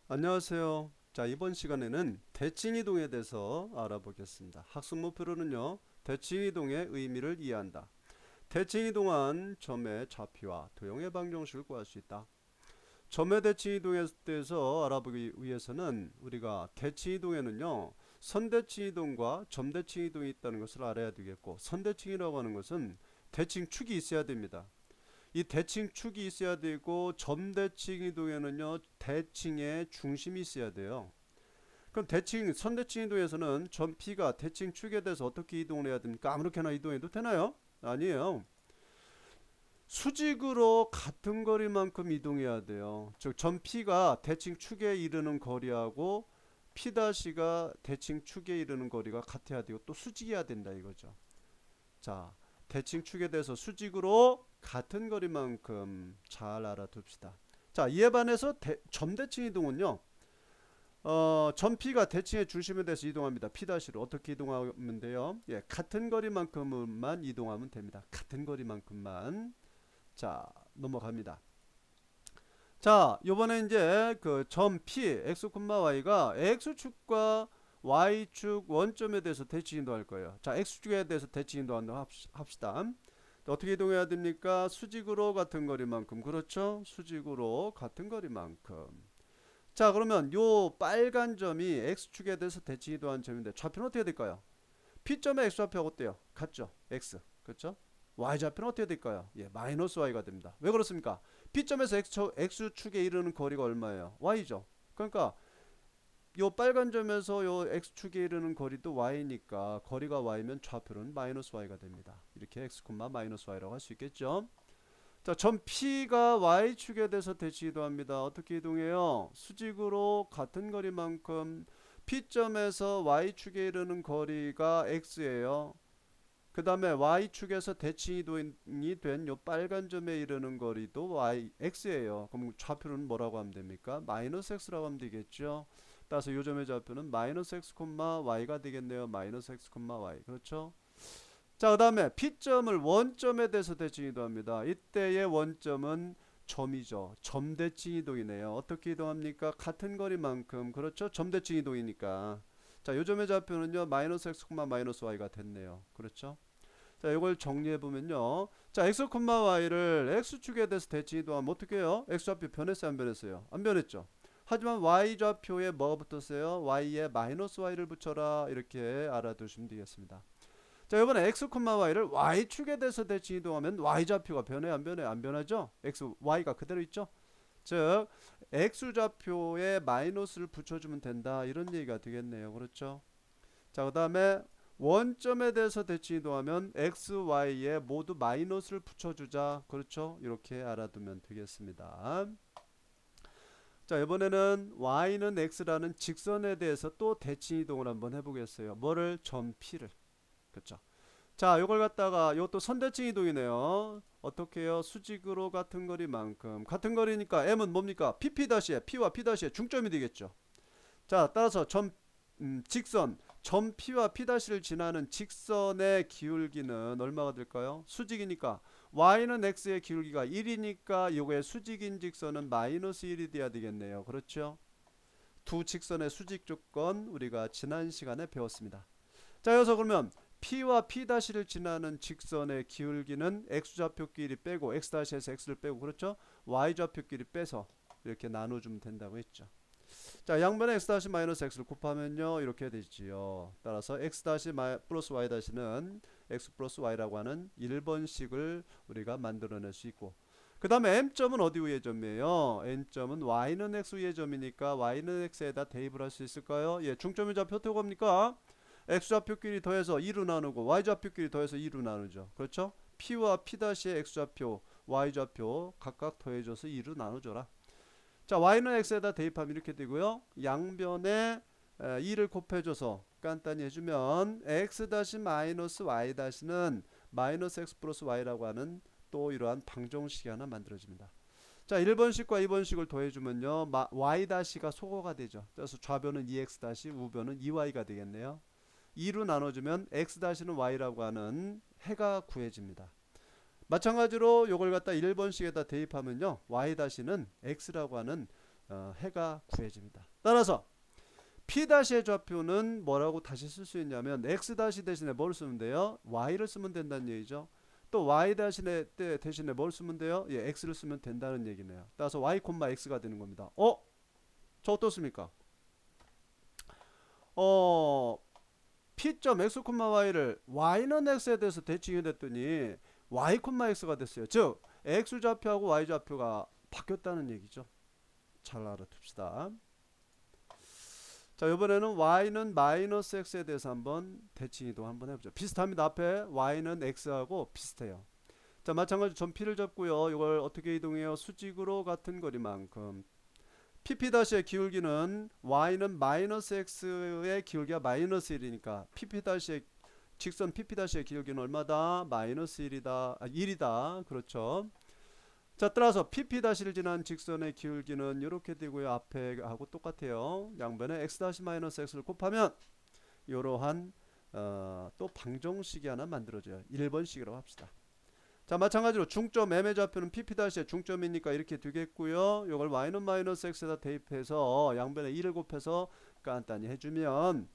안녕하세요. 자, 이번 시간에는 대칭이동에 대해서 알아보겠습니다. 학습 목표로는요, 대칭이동의 의미를 이해한다. 대칭이동한 점의 좌표와 도형의 방정식을 구할 수 있다. 점의 대칭이동에 대해서 알아보기 위해서는 우리가 대칭이동에는요, 선대칭이동과 점대칭이동이 있다는 것을 알아야 되겠고, 선대칭이라고 하는 것은 대칭축이 있어야 됩니다. 이 대칭축이 있어야 되고 점대칭 이동에는요 대칭의 중심이 있어야 돼요. 그럼 대칭 선대칭 이동에서는 점 P가 대칭축에 대해서 어떻게 이동을 해야 됩니까? 아무렇게나 이동해도 되나요? 아니에요. 수직으로 같은 거리만큼 이동해야 돼요. 즉 점 P가 대칭축에 이르는 거리하고 P'가 대칭축에 이르는 거리가 같아야 되고 또 수직이어야 된다 이거죠. 자, 대칭축에 대해서 수직으로 같은 거리만큼 잘 알아둡시다. 자, 이에 반해서 점대칭 이동은요. 점 P가 대칭의 중심에 대해서 이동합니다. P'로 어떻게 이동하면 돼요? 예, 같은 거리만큼만 이동하면 됩니다. 같은 거리만큼만. 자, 넘어갑니다. 자, 요번에 이제 그 점 P, X, Y가 X축과 Y축 원점에 대해서 대칭 이동할 거예요. 자, X축에 대해서 대칭 이동한다 합시다. 어떻게 이동해야 됩니까? 수직으로 같은 거리만큼. 그렇죠? 수직으로 같은 거리만큼. 자, 그러면 요 빨간 점이 X축에 대해서 대칭 이동한 점인데 좌표는 어떻게 될까요? P점의 X좌표하고 어때요? 같죠? X. 그렇죠? Y좌표는 어떻게 될까요? 예, 마이너스 Y가 됩니다. 왜 그렇습니까? P점에서 X축에 이르는 거리가 얼마예요? Y죠. 그러니까 요 빨간 점에서 요 X축에 이르는 거리도 Y니까 거리가 Y면 좌표는 마이너스 Y가 됩니다. 이렇게 X, 마이너스 Y라고 할 수 있겠죠. 자, 점 P가 Y축에 대해서 대칭 이동합니다. 어떻게 이동해요? 수직으로 같은 거리만큼 P점에서 Y축에 이르는 거리가 X예요. 그 다음에 Y축에서 대칭 이동이 된 요 빨간 점에 이르는 거리도 X예요. 그럼 좌표는 뭐라고 하면 됩니까? 마이너스 X라고 하면 되겠죠. 따라서 요 점의 좌표는 마이너스 X, Y가 되겠네요. 마이너스 X, Y. 그렇죠? 자, 그 다음에 P점을 원점에 대해서 대칭 이동합니다. 이때의 원점은 점이죠. 점대칭 이동이네요. 어떻게 이동합니까? 같은 거리만큼. 그렇죠? 점대칭 이동이니까. 자, 요점의 좌표는요. 마이너스 X, 마이너스 Y가 됐네요. 그렇죠? 자, 이걸 정리해 보면요. 자, X, Y를 X축에 대해서 대칭 이동하면 어떻게 해요? X좌표 변했어요? 안 변했어요? 안 변했죠. 하지만 Y좌표에 뭐가 붙었어요? Y에 마이너스 Y를 붙여라. 이렇게 알아두시면 되겠습니다. 자, 이번에 x, y를 y축에 대해서 대칭 이동하면 y좌표가 변해 안 변해? 안 변하죠? x, y가 그대로 있죠? 즉 x좌표에 마이너스를 붙여주면 된다 이런 얘기가 되겠네요. 그렇죠? 자, 그 다음에 원점에 대해서 대칭 이동하면 x, y에 모두 마이너스를 붙여주자. 그렇죠? 이렇게 알아두면 되겠습니다. 자, 이번에는 y는 x라는 직선에 대해서 또 대칭 이동을 한번 해보겠어요. 뭐를? 점 P를. 그렇죠? 자, 요걸 갖다가 요것도 선대칭 이동이네요. 어떻게 해요? 수직으로 같은 거리만큼. 같은 거리니까 m은 뭡니까? pp-에 p와 p-의 중점이 되겠죠. 자, 따라서 직선 점 p와 p-를 지나는 직선의 기울기는 얼마가 될까요? 수직이니까 y는 x의 기울기가 1이니까 요거의 수직인 직선은 마이너스 1이 돼야 되겠네요. 그렇죠? 두 직선의 수직 조건 우리가 지난 시간에 배웠습니다. 자, 여기서 그러면 P와 P-를 지나는 직선의 기울기는 X좌표끼리 빼고 X-에서 X를 빼고 그렇죠? Y좌표끼리 빼서 이렇게 나눠주면 된다고 했죠. 자, 양변에 X-X를 곱하면요 이렇게 되지요. 따라서 X- 플러스 Y-는 X 플러스 Y라고 하는 1번식을 우리가 만들어낼 수 있고 그 다음에 M점은 어디 위의 점이에요? N점은 Y는 X 위의 점이니까 Y는 X에다 대입을 할 수 있을까요? 예, 중점의 좌표 어떻게 합니까? X좌표끼리 더해서 2로 나누고 Y좌표끼리 더해서 2로 나누죠. 그렇죠? P와 P'의 X좌표, Y좌표 각각 더해줘서 2로 나눠줘라. 자, Y는 X에다 대입하면 이렇게 되고요. 양변에 2를 곱해줘서 간단히 해주면 X 마이너스 Y 는 마이너스 X 플러스 Y라고 하는 또 이러한 방정식이 하나 만들어집니다. 자, 1번식과 2번식을 더해주면요. Y-가 소거가 되죠. 그래서 좌변은 2X 우변은 2Y가 되겠네요. 2로 나눠주면 X-는 Y라고 하는 해가 구해집니다. 마찬가지로 이걸 갖다 1번식에다 대입하면요. Y-는 X라고 하는 해가 구해집니다. 따라서 P의 좌표는 뭐라고 다시 쓸 수 있냐면 X 대신에 뭘 쓰면 돼요? Y를 쓰면 된다는 얘기죠. 또 Y 대신에 뭘 쓰면 돼요? 예, X를 쓰면 된다는 얘기네요. 따라서 Y, X가 되는 겁니다. 저 어떻습니까? P.X, Y를 Y는 X에 대해서 대칭이 됐더니 Y, X가 됐어요. 즉 X 좌표하고 Y 좌표가 바뀌었다는 얘기죠. 잘 알아둡시다. 자, 이번에는 y는 마이너스 x에 대해서 한번 대칭 이동 한번 해보죠. 비슷합니다. 앞에 y는 x하고 비슷해요. 자, 마찬가지로 점 p를 잡고요. 이걸 어떻게 이동해요? 수직으로 같은 거리만큼. pp-의 기울기는 y는 마이너스 x의 기울기가 마이너스 1이니까 pp-의 직선 pp-의 기울기는 얼마다? 마이너스 1이다. 1이다. 그렇죠. 자, 따라서 pp-를 지난 직선의 기울기는 이렇게 되고요. 앞에 하고 똑같아요. 양변에 x-x를 곱하면 이러한 또 방정식이 하나 만들어져요. 1번식이라고 합시다. 자, 마찬가지로 중점 m의 좌표는 pp-의 중점이니까 이렇게 되겠고요. 이걸 y는 마이너스 x에다 대입해서 양변에 2를 곱해서 간단히 해주면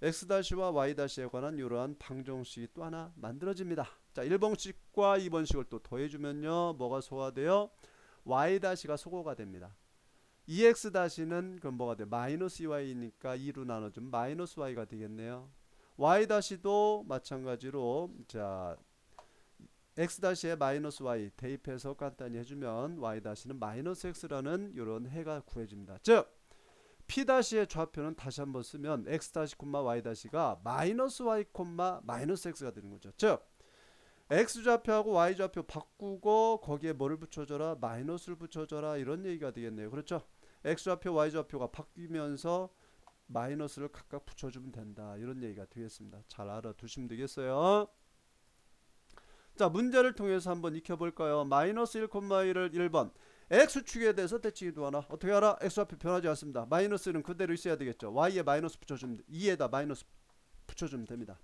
x-와 y-에 관한 이러한 방정식이 또 하나 만들어집니다. 자, 1번식과 2번식을 또 더해주면요. 뭐가 소화돼요? y-가 소거가 됩니다. 2x-는 그럼 뭐가 돼요? 마이너스 2y니까 2로 나눠주면 마이너스 y가 되겠네요. y-도 마찬가지로 자 x-에 마이너스 y 대입해서 간단히 해주면 y-는 마이너스 x라는 이런 해가 구해집니다. 즉 P-의 좌표는 다시 한번 쓰면 x-, y-가 마이너스 y, 마이너스 x가 되는 거죠. 즉 x 좌표하고 y 좌표 바꾸고 거기에 뭐를 붙여줘라? 마이너스를 붙여줘라. 이런 얘기가 되겠네요. 그렇죠? x 좌표, y 좌표가 바뀌면서 마이너스를 각각 붙여주면 된다. 이런 얘기가 되겠습니다. 잘 알아두시면 되겠어요. 자, 문제를 통해서 한번 익혀볼까요? 마이너스 1,1을 1번 x축에 대해서 대칭 이동하나? 어떻게 알아? x좌표 변하지 않습니다. 마이너스는 그대로 있어야 되겠죠. y에 마이너스 붙여주면 2에다 마이너스 붙여주면 됩니다.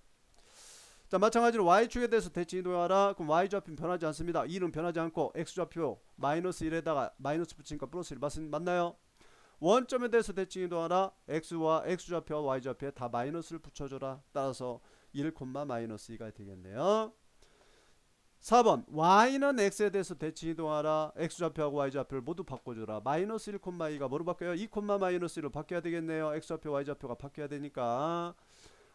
자, 마찬가지로 y축에 대해서 대칭 이동하라. 그럼 y좌표는 변하지 않습니다. 2는 변하지 않고 x좌표 마이너스 1에다가 마이너스 붙이니까 플러스 1 맞나요? 원점에 대해서 대칭 이동하라. x와 x좌표와 y좌표에 다 마이너스를 붙여줘라. 따라서 1, 마이너스 2가 되겠네요. 4번 y는 x에 대해서 대칭 이동하라. x좌표하고 y좌표를 모두 바꿔줘라. 마이너스 1, 2가 뭐로 바뀌어요? 2, 마이너스 1로 바뀌어야 되겠네요. x좌표 y좌표가 바뀌어야 되니까.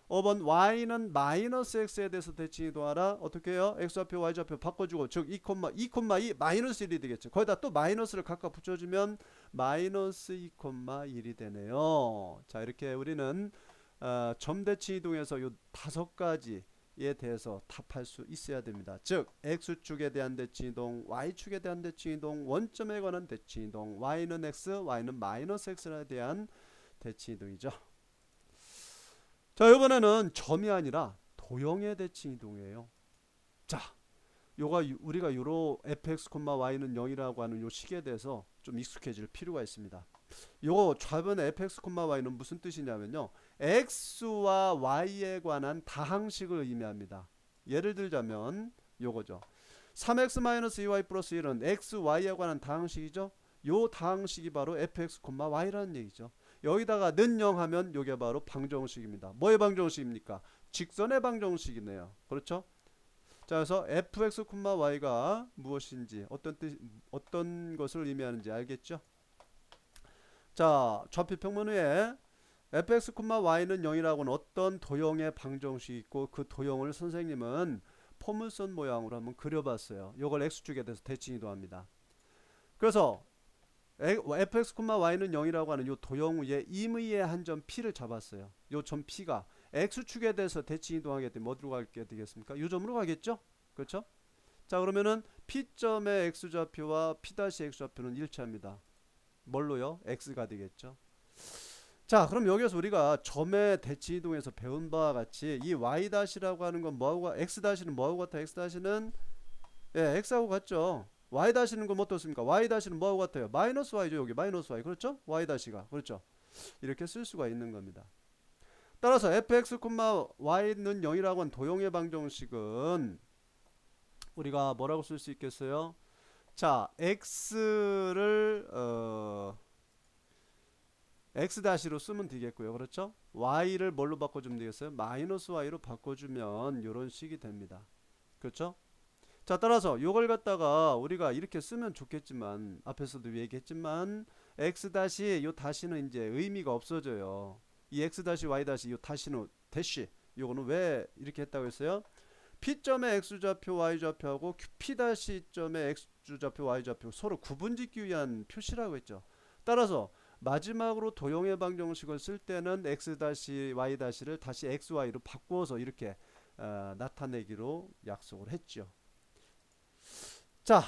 5번 y는 마이너스 x에 대해서 대칭 이동하라. 어떻게 해요? x좌표 y좌표 바꿔주고 즉 2, 2, 마이너스 1이 되겠죠. 거기다 또 마이너스를 각각 붙여주면 마이너스 2, 1이 되네요. 자, 이렇게 우리는 점 대칭 이동에서 요 5가지에 대해서 답할 수 있어야 됩니다. 즉 x축에 대한 대칭 이동, y축에 대한 대칭 이동, 원점에 관한 대칭 이동, y는 x, y는 마이너스 x에 대한 대칭 이동이죠. 자, 이번에는 점이 아니라 도형의 대칭 이동이에요. 자, 요가 우리가 요로 fx, y는 0이라고 하는 요 식에 대해서 좀 익숙해질 필요가 있습니다. 요거 좌변 fx, y는 무슨 뜻이냐면요. x와 y에 관한 다항식을 의미합니다. 예를 들자면 요거죠. 3x-2y 플러스 1은 x, y에 관한 다항식이죠. 요 다항식이 바로 fx, y라는 얘기죠. 여기다가 는 0 하면 요게 바로 방정식입니다. 뭐의 방정식입니까? 직선의 방정식이네요. 그렇죠? 자, 그래서 fx, y가 무엇인지 어떤 것을 의미하는지 알겠죠? 자, 좌표 평면 위에 fx, y는 0이라고는 어떤 도형의 방정식이 있고 그 도형을 선생님은 포물선 모양으로 한번 그려봤어요. 요걸 x축에 대해서 대칭 이동합니다. 그래서 fx, y는 0이라고 하는 이 도형 위에 임의의 한 점 P를 잡았어요. 이 점 P가 x축에 대해서 대칭 이동하게 되면 어디로 가게 되겠습니까? 이 점으로 가겠죠? 그렇죠? 자, 그러면은 P점의 x좌표와 P-x좌표는 일치합니다. 뭘로요? x가 되겠죠? 자, 그럼 여기서 우리가 점의 대칭 이동에서 배운 바와 같이 이 y-라고 하는 건 뭐하고 x-는 뭐하고 같아? x-는 x하고 같죠? y-는 건 어떻습니까? y-는 뭐하고 같아요? 마이너스 y죠. 여기 마이너스 y. 그렇죠? y-가. 그렇죠? 이렇게 쓸 수가 있는 겁니다. 따라서 fx, y는 0이라고 한 도형의 방정식은 우리가 뭐라고 쓸 수 있겠어요? 자, x를 x 다시로 쓰면 되겠고요. 그렇죠? y를 뭘로 바꿔주면 되겠어요? 마이너스 y로 바꿔주면 이런 식이 됩니다. 그렇죠? 자, 따라서 요걸 갖다가 우리가 이렇게 쓰면 좋겠지만 앞에서도 얘기했지만 x 다시 요 다시는 이제 의미가 없어져요. 이 x 다시 y 다시 요 다시는 대시 요거는 왜 이렇게 했다고 했어요? P점의 x좌표 y좌표하고 P-점의 x좌표 y좌표 서로 구분짓기 위한 표시라고 했죠. 따라서 마지막으로 도형의 방정식을 쓸 때는 x 다시 y 다시를 다시 x y로 바꾸어서 이렇게 나타내기로 약속을 했죠. 자,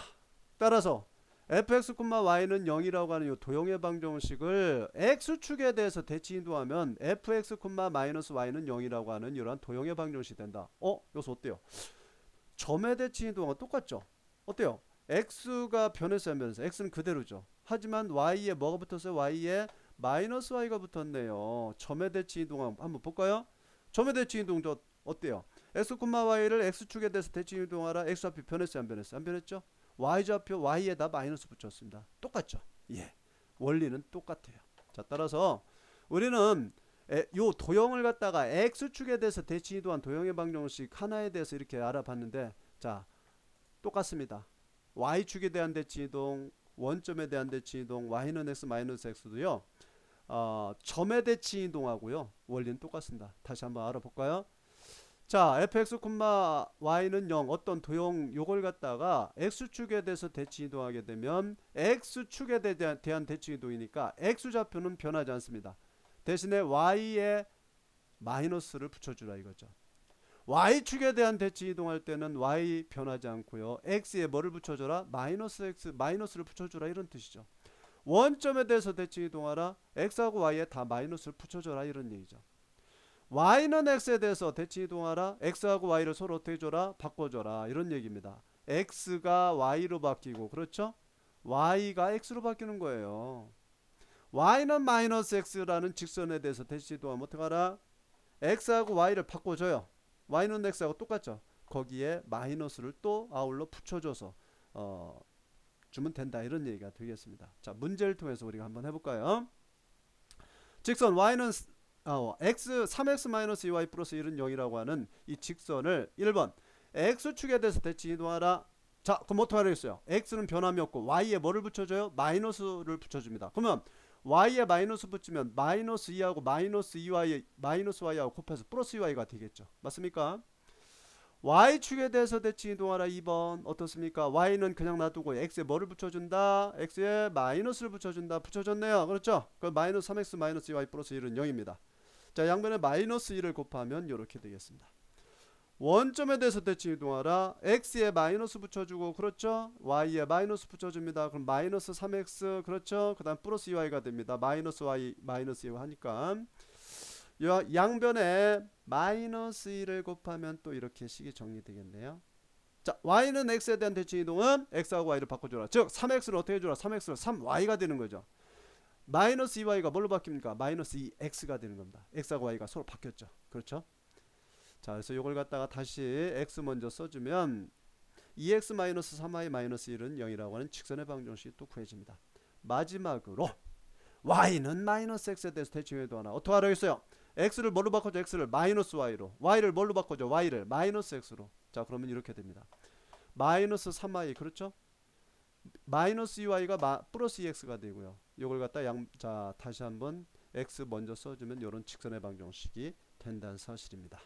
따라서 fx, y는 0이라고 하는 이 도형의 방정식을 x축에 대해서 대치 이동하면 fx, y는 0이라고 하는 이러한 도형의 방정식이 된다. 여기서 어때요? 점의 대치 이동은 똑같죠? 어때요? x가 변했어요, 안 변했어요? x는 그대로죠. 하지만 y에 뭐가 붙었어요? y에 마이너스 y가 붙었네요. 점의 대치 이동 한번 볼까요? 점의 대치 이동 저 어때요? x, y를 x축에 대해서 대치 이동하라. x좌표 변했어요, 안 변했어요? 안 변했죠? y좌표 y에다 마이너스 붙였습니다. 똑같죠? 예. 원리는 똑같아요. 자, 따라서 우리는 요 도형을 갖다가 x축에 대해서 대치 이동한 도형의 방정식 하나에 대해서 이렇게 알아봤는데, 자, 똑같습니다. y축에 대한 대치 이동, 원점에 대한 대치 이동, y는 x 마이너스 x도요. 점의 대치 이동하고요. 원리는 똑같습니다. 다시 한번 알아볼까요? 자, fx, y는 0 어떤 도형 요걸 갖다가 x축에 대해서 대치 이동하게 되면 x축에 대한 대치 이동이니까 x좌표는 변하지 않습니다. 대신에 y에 마이너스를 붙여주라 이거죠. y축에 대한 대치 이동할 때는 y 변하지 않고요. x에 뭐를 붙여줘라? 마이너스 x, 마이너스를 붙여주라 이런 뜻이죠. 원점에 대해서 대치 이동하라. x하고 y에 다 마이너스를 붙여줘라 이런 얘기죠. y는 x에 대해서 대치 이동하라. x하고 y를 서로 어떻게 줘라? 바꿔줘라 이런 얘기입니다. x가 y로 바뀌고, 그렇죠? y가 x로 바뀌는 거예요. y는 마이너스 x라는 직선에 대해서 대치 이동하면 어떻게 하라? x하고 y를 바꿔줘요. y는 x하고 똑같죠? 거기에 마이너스를 또 아울러 붙여줘서 주면 된다 이런 얘기가 되겠습니다. 자, 문제를 통해서 우리가 한번 해볼까요? 직선 y는 x 3x-2y 플러스 1은 0이라고 하는 이 직선을 1번 x축에 대해서 대치 이동하라. 자, 그럼 어떻게 하겠어요? x는 변함이 없고 y에 뭐를 붙여줘요? 마이너스를 붙여줍니다. 그러면 y에 마이너스 붙이면 마이너스 2하고 마이너스 2y 마이너스 y하고 곱해서 플러스 2y가 되겠죠. 맞습니까? y축에 대해서 대치 이동하라. 2번 어떻습니까? y는 그냥 놔두고 x에 뭐를 붙여준다? x에 마이너스를 붙여준다. 붙여줬네요. 그렇죠? 그럼 마이너스 3x 마이너스 2y 플러스 1은 0입니다. 자, 양변에 마이너스 1을 곱하면 이렇게 되겠습니다. 원점에 대해서 대치 이동하라. x에 마이너스 붙여주고, 그렇죠? y에 마이너스 붙여줍니다. 그럼 마이너스 3x, 그렇죠? 그 다음 플러스 2y가 됩니다. 마이너스 y 마이너스 2 하니까 양변에 마이너스 1을 곱하면 또 이렇게 식이 정리되겠네요. 자, y는 x에 대한 대치 이동은 x하고 y를 바꿔줘라. 즉 3x를 어떻게 해줘라? 3x는 3y가 되는 거죠. 마이너스 2y가 뭘로 바뀝니까? 마이너스 2x가 되는 겁니다. x하고 y가 서로 바뀌었죠. 그렇죠? 자, 그래서 이걸 갖다가 다시 x 먼저 써주면 2x 마이너스 3y 마이너스 1은 0이라고 하는 직선의 방정식이 또 구해집니다. 마지막으로 y는 마이너스 x에 대해서 대칭해도 하나 어떻게 하라겠어요? x를 뭘로 바꿔줘? x를 마이너스 y로, y를 뭘로 바꿔줘? y를 마이너스 x로. 자, 그러면 이렇게 됩니다. 마이너스 3y, 그렇죠? 마이너스 2y가 플러스 2x가 되고요. 이걸 갖다 자, 다시 한번 x 먼저 써주면 이런 직선의 방정식이 된다는 사실입니다.